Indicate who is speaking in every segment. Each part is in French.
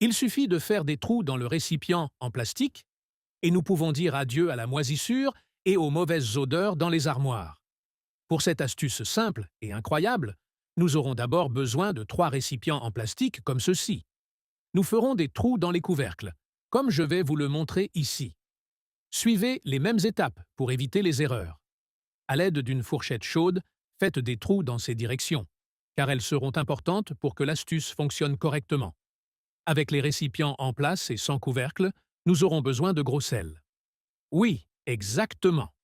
Speaker 1: Il suffit de faire des trous dans le récipient en plastique et nous pouvons dire adieu à la moisissure et aux mauvaises odeurs dans les armoires. Pour cette astuce simple et incroyable, nous aurons d'abord besoin de 3 récipients en plastique comme ceci. Nous ferons des trous dans les couvercles, comme je vais vous le montrer ici. Suivez les mêmes étapes pour éviter les erreurs. À l'aide d'une fourchette chaude, faites des trous dans ces directions, car elles seront importantes pour que l'astuce fonctionne correctement. Avec les récipients en place et sans couvercle, nous aurons besoin de gros sel. Oui, exactement.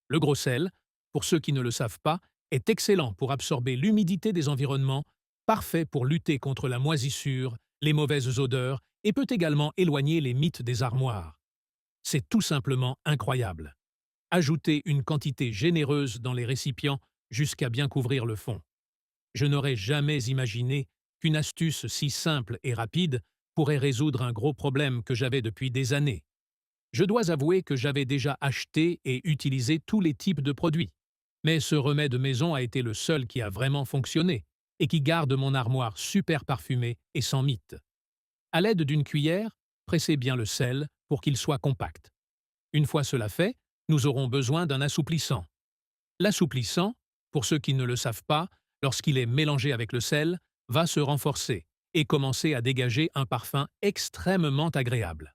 Speaker 1: Le gros sel, pour ceux qui ne le savent pas, est excellent pour absorber l'humidité des environnements, parfait pour lutter contre la moisissure, les mauvaises odeurs et peut également éloigner les mites des armoires. C'est tout simplement incroyable. Ajoutez une quantité généreuse dans les récipients jusqu'à bien couvrir le fond. Je n'aurais jamais imaginé qu'une astuce si simple et rapide pourrait résoudre un gros problème que j'avais depuis des années. Je dois avouer que j'avais déjà acheté et utilisé tous les types de produits. Mais ce remède maison a été le seul qui a vraiment fonctionné et qui garde mon armoire super parfumée et sans mite. À l'aide d'une cuillère, pressez bien le sel pour qu'il soit compact. Une fois cela fait, nous aurons besoin d'un assouplissant. L'assouplissant, pour ceux qui ne le savent pas, lorsqu'il est mélangé avec le sel, va se renforcer et commencer à dégager un parfum extrêmement agréable.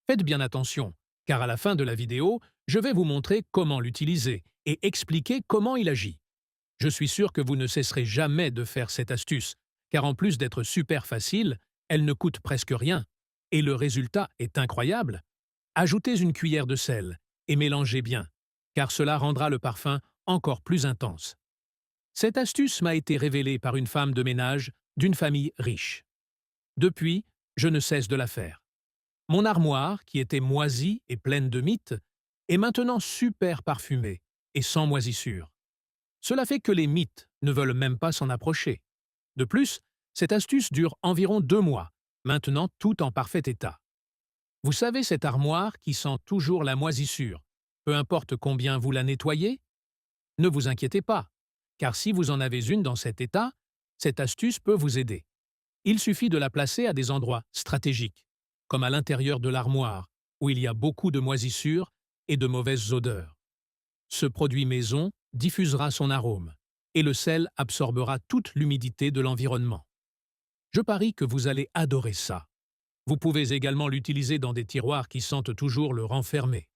Speaker 1: Faites bien attention, car à la fin de la vidéo, je vais vous montrer comment l'utiliser et expliquer comment il agit. Je suis sûr que vous ne cesserez jamais de faire cette astuce, car en plus d'être super facile, elle ne coûte presque rien. Et le résultat est incroyable. Ajoutez une cuillère de sel et mélangez bien, car cela rendra le parfum encore plus intense. Cette astuce m'a été révélée par une femme de ménage d'une famille riche. Depuis, je ne cesse de la faire. Mon armoire, qui était moisie et pleine de mites, est maintenant super parfumée et sans moisissure. Cela fait que les mites ne veulent même pas s'en approcher. De plus, cette astuce dure environ 2 mois, maintenant tout en parfait état. Vous savez cette armoire qui sent toujours la moisissure, peu importe combien vous la nettoyez? Ne vous inquiétez pas, car si vous en avez une dans cet état, cette astuce peut vous aider. Il suffit de la placer à des endroits stratégiques, comme à l'intérieur de l'armoire, où il y a beaucoup de moisissures et de mauvaises odeurs. Ce produit maison diffusera son arôme, et le sel absorbera toute l'humidité de l'environnement. Je parie que vous allez adorer ça. Vous pouvez également l'utiliser dans des tiroirs qui sentent toujours le renfermé.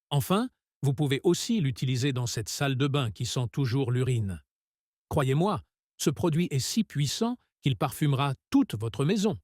Speaker 1: Enfin, vous pouvez aussi l'utiliser dans cette salle de bain qui sent toujours l'urine. Croyez-moi, ce produit est si puissant qu'il parfumera toute votre maison.